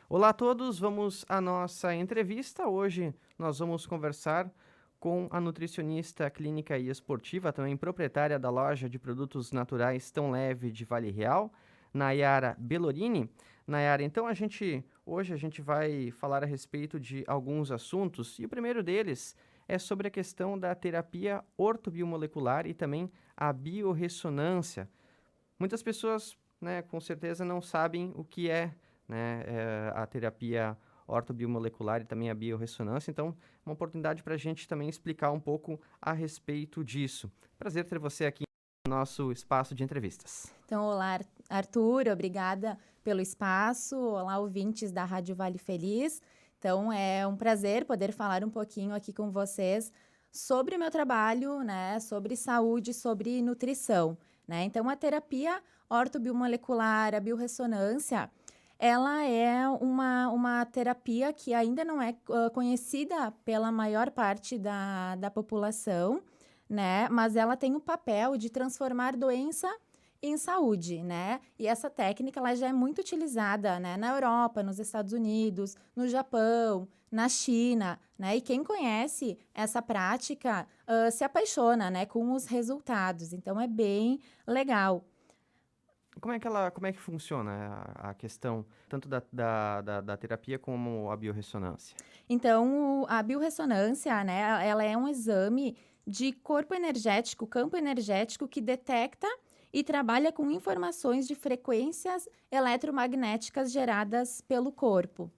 Olá a todos, vamos à nossa entrevista. Hoje nós vamos conversar com a nutricionista clínica e esportiva, também proprietária da loja de produtos naturais Tão Leve de Vale Real, Nayara Bellorini. Nayara, então hoje a gente vai falar a respeito de alguns assuntos e o primeiro deles é sobre a questão da terapia ortobiomolecular e também a biorressonância. Muitas pessoas, né, com certeza não sabem o que é, né, a terapia ortobiomolecular e também a biorressonância, então uma oportunidade para a gente também explicar um pouco a respeito disso. Prazer ter você aqui no nosso espaço de entrevistas. Então, olá, Arthur, obrigada pelo espaço. Olá, ouvintes da Rádio Vale Feliz. Então, é um prazer poder falar um pouquinho aqui com vocês sobre o meu trabalho, né, sobre saúde, sobre nutrição, né? Então, a terapia ortobiomolecular, a biorressonância, ela é uma terapia que ainda não é conhecida pela maior parte da população, né? Mas ela tem o papel de transformar doença em saúde, né? E essa técnica ela já é muito utilizada, né, na Europa, nos Estados Unidos, no Japão, na China, né? E quem conhece essa prática se apaixona, né, com os resultados. Então é bem legal. Como é que funciona a questão tanto da terapia como a biorressonância? Então, a biorressonância, né, ela é um exame de corpo energético, campo energético que detecta e trabalha com informações de frequências eletromagnéticas geradas pelo corpo,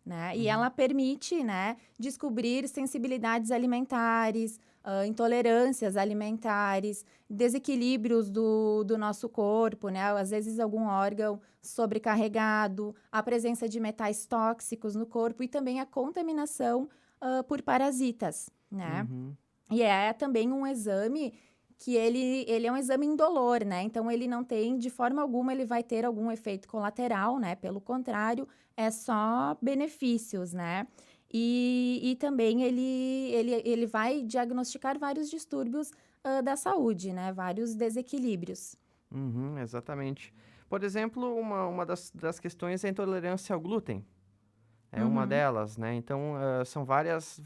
né? E Uhum. ela permite, né, descobrir sensibilidades alimentares, intolerâncias alimentares, desequilíbrios do nosso corpo, né? Às vezes algum órgão sobrecarregado, a presença de metais tóxicos no corpo e também a contaminação, por parasitas, né? Uhum. E é também um exame que ele é um exame indolor, né? Então ele não tem, de forma alguma, ele vai ter algum efeito colateral, né? Pelo contrário, é só benefícios, né? E também ele vai diagnosticar vários distúrbios da saúde, né? Vários desequilíbrios. Uhum, exatamente. Por exemplo, uma das questões é a intolerância ao glúten. É uma Uhum. delas, né? Então, são várias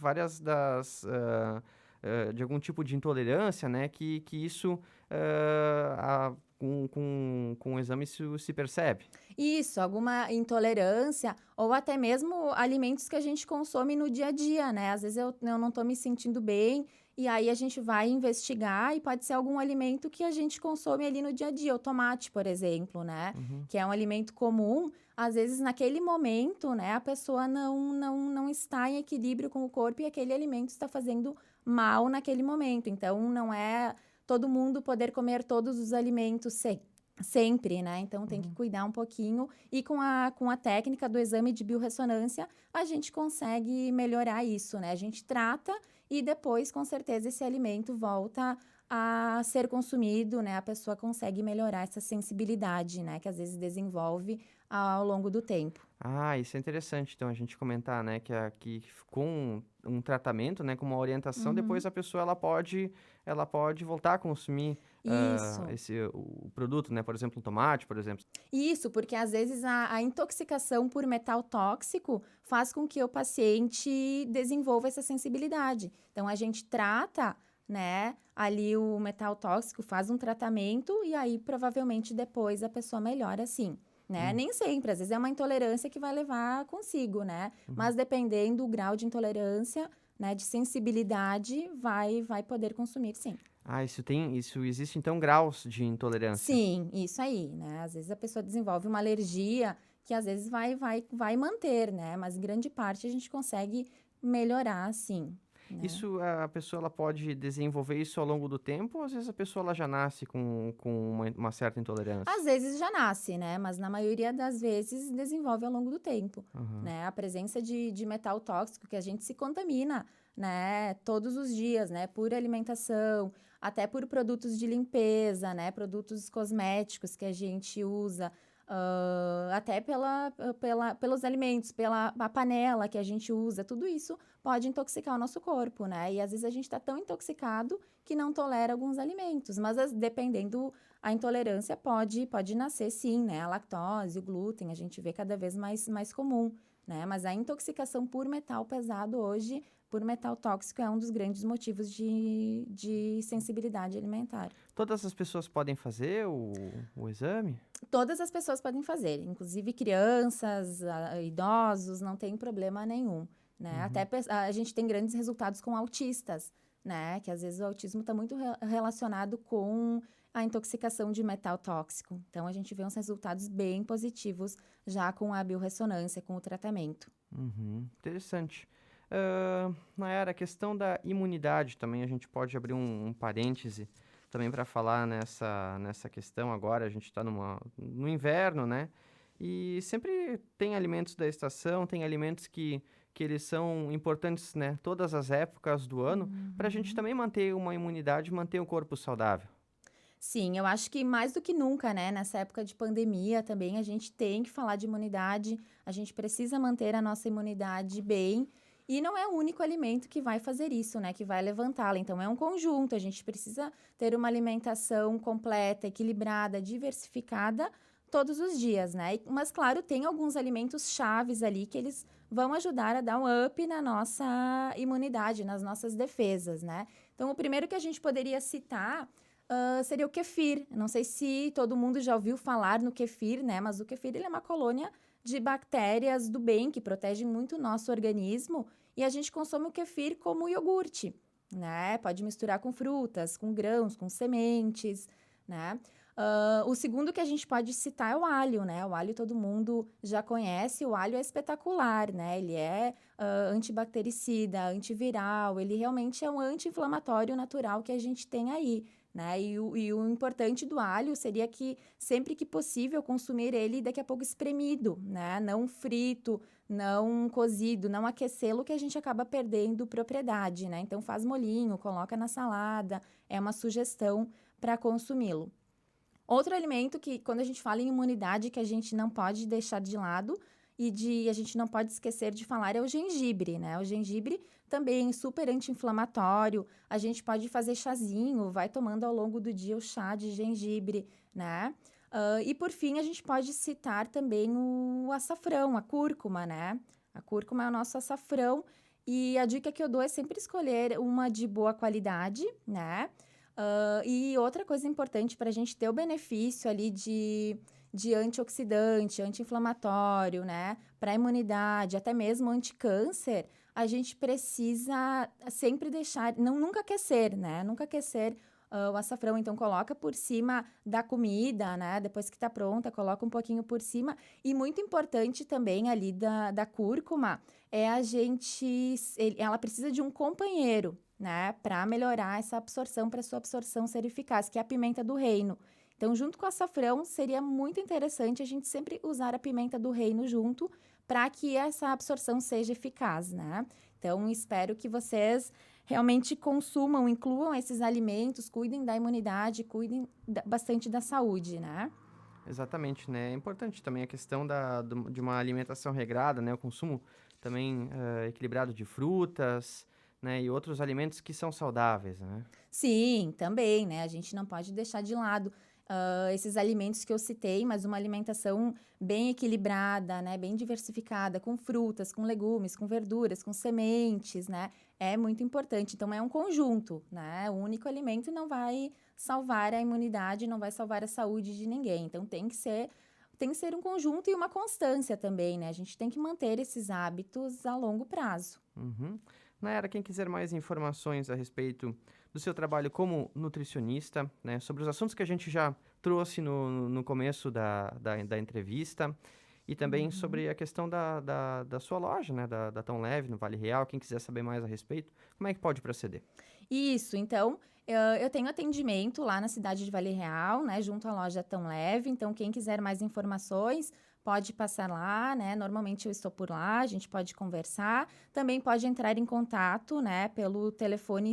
de algum tipo de intolerância, né? Que isso, com o exame, isso se percebe. Isso, alguma intolerância ou até mesmo alimentos que a gente consome no dia a dia, né? Às vezes eu não tô me sentindo bem e aí a gente vai investigar e pode ser algum alimento que a gente consome ali no dia a dia, o tomate, por exemplo, né? Uhum, Que é um alimento comum. Às vezes, naquele momento, né, a pessoa não está em equilíbrio com o corpo e aquele alimento está fazendo mal naquele momento. Então, não é todo mundo poder comer todos os alimentos sempre, né? Então tem que uhum. cuidar um pouquinho. E com a técnica do exame de biorressonância, a gente consegue melhorar isso, né? A gente trata e depois, com certeza, esse alimento volta a ser consumido, né? A pessoa consegue melhorar essa sensibilidade, né? Que às vezes desenvolve ao longo do tempo. Ah, isso é interessante, então, a gente comentar, né? Que com um tratamento, né? Com uma orientação, Uhum. depois a pessoa, ela pode voltar a consumir Isso. o produto, né? Por exemplo, um tomate, por exemplo. Isso, porque às vezes a intoxicação por metal tóxico faz com que o paciente desenvolva essa sensibilidade. Então, a gente trata, né, ali o metal tóxico, faz um tratamento e aí provavelmente depois a pessoa melhora sim. Né? Hum, Nem sempre, às vezes é uma intolerância que vai levar consigo, né? uhum. Mas dependendo do grau de intolerância, né, de sensibilidade, vai poder consumir sim. Ah, isso existe então graus de intolerância. Sim, isso aí, né? Às vezes a pessoa desenvolve uma alergia que às vezes vai manter, né? Mas grande parte a gente consegue melhorar, sim, né? Isso a pessoa ela pode desenvolver isso ao longo do tempo, ou às vezes a pessoa ela já nasce com uma certa intolerância? Às vezes já nasce, né? Mas na maioria das vezes desenvolve ao longo do tempo, Aham. né? A presença de metal tóxico que a gente se contamina, né? Todos os dias, né? Por alimentação, até por produtos de limpeza, né? Produtos cosméticos que a gente usa, até pelos alimentos, pela a panela que a gente usa, tudo isso pode intoxicar o nosso corpo, né? E às vezes a gente está tão intoxicado que não tolera alguns alimentos, mas dependendo a intolerância pode nascer sim, né? A lactose, o glúten, a gente vê cada vez mais comum, né? Mas a intoxicação por metal pesado hoje, por metal tóxico, é um dos grandes motivos de sensibilidade alimentar. Todas as pessoas podem fazer o exame? Todas as pessoas podem fazer, inclusive crianças, idosos, não tem problema nenhum, né? Até Uhum. a gente tem grandes resultados com autistas, né? Que às vezes o autismo está muito relacionado com a intoxicação de metal tóxico. Então, a gente vê uns resultados bem positivos já com a biorressonância, com o tratamento. Uhum, interessante. Nayara, a questão da imunidade também, a gente pode abrir um parêntese também para falar nessa questão agora. A gente está no inverno, né? E sempre tem alimentos da estação, tem alimentos que eles são importantes, né? Todas as épocas do ano, para a gente Uhum. também manter uma imunidade, manter o corpo saudável. Sim, eu acho que mais do que nunca, né, nessa época de pandemia também, a gente tem que falar de imunidade, a gente precisa manter a nossa imunidade bem, e não é o único alimento que vai fazer isso, né, que vai levantá-la. Então, é um conjunto, a gente precisa ter uma alimentação completa, equilibrada, diversificada todos os dias, né? Mas, claro, tem alguns alimentos chaves ali que eles vão ajudar a dar um up na nossa imunidade, nas nossas defesas, né? Então, o primeiro que a gente poderia citar seria o kefir. Não sei se todo mundo já ouviu falar no kefir, né? Mas o kefir ele é uma colônia de bactérias do bem que protege muito o nosso organismo e a gente consome o kefir como iogurte, né? Pode misturar com frutas, com grãos, com sementes, né? O segundo que a gente pode citar é o alho, né? O alho todo mundo já conhece, o alho é espetacular, né? Ele é antibactericida, antiviral, ele realmente é um anti-inflamatório natural que a gente tem aí, né? E o importante do alho seria que sempre que possível consumir ele daqui a pouco espremido, né? Não frito, não cozido, não aquecê-lo que a gente acaba perdendo propriedade, né? Então faz molinho, coloca na salada, é uma sugestão para consumi-lo. Outro alimento que, quando a gente fala em imunidade, que a gente não pode deixar de lado a gente não pode esquecer de falar é o gengibre, né? O gengibre também super anti-inflamatório. A gente pode fazer chazinho, vai tomando ao longo do dia o chá de gengibre, né? E por fim, a gente pode citar também o açafrão, a cúrcuma, né? A cúrcuma é o nosso açafrão. E a dica que eu dou é sempre escolher uma de boa qualidade, né? E outra coisa importante para a gente ter o benefício ali de antioxidante, anti-inflamatório, né? Para a imunidade, até mesmo anticâncer, a gente precisa sempre deixar, não nunca aquecer, né? Nunca aquecer o açafrão. Então, coloca por cima da comida, né? Depois que está pronta, coloca um pouquinho por cima. E muito importante também ali da cúrcuma é ela precisa de um companheiro, né, para melhorar essa absorção, para sua absorção ser eficaz, que é a pimenta do reino. Então, junto com o açafrão, seria muito interessante a gente sempre usar a pimenta do reino junto para que essa absorção seja eficaz, né? Então, espero que vocês realmente consumam, incluam esses alimentos, cuidem da imunidade, cuidem bastante da saúde, né? Exatamente, né? É importante também a questão de uma alimentação regrada, né? O consumo também equilibrado de frutas, né? E outros alimentos que são saudáveis, né? Sim, também, né? A gente não pode deixar de lado esses alimentos que eu citei, mas uma alimentação bem equilibrada, né? Bem diversificada, com frutas, com legumes, com verduras, com sementes, né? É muito importante. Então, é um conjunto, né? O único alimento não vai salvar a imunidade, não vai salvar a saúde de ninguém. Então, tem que ser um conjunto e uma constância também, né? A gente tem que manter esses hábitos a longo prazo. Uhum. Nayara, quem quiser mais informações a respeito do seu trabalho como nutricionista, né? Sobre os assuntos que a gente já trouxe no começo da entrevista, e também Uhum. sobre a questão da sua loja, né? Da Tão Leve, no Vale Real. Quem quiser saber mais a respeito, como é que pode proceder? Isso, então, eu tenho atendimento lá na cidade de Vale Real, né, junto à loja Tão Leve, então quem quiser mais informações pode passar lá, né, normalmente eu estou por lá, a gente pode conversar, também pode entrar em contato, né, pelo telefone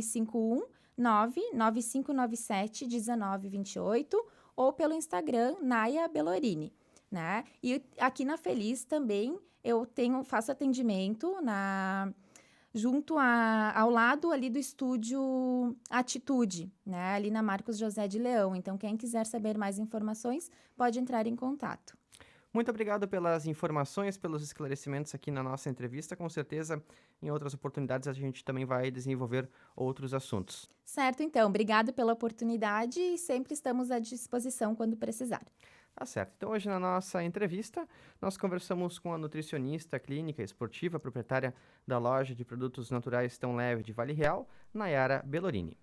51995971928 ou pelo Instagram Naya Belorini, né, e aqui na Feliz também faço atendimento ao lado ali do estúdio Atitude, né, ali na Marcos José de Leão. Então, quem quiser saber mais informações, pode entrar em contato. Muito obrigado pelas informações, pelos esclarecimentos aqui na nossa entrevista. Com certeza, em outras oportunidades, a gente também vai desenvolver outros assuntos. Certo, então, obrigado pela oportunidade e sempre estamos à disposição quando precisar. Tá certo. Então, hoje na nossa entrevista, nós conversamos com a nutricionista clínica esportiva, proprietária da loja de produtos naturais Tão Leve de Vale Real, Nayara Bellorini.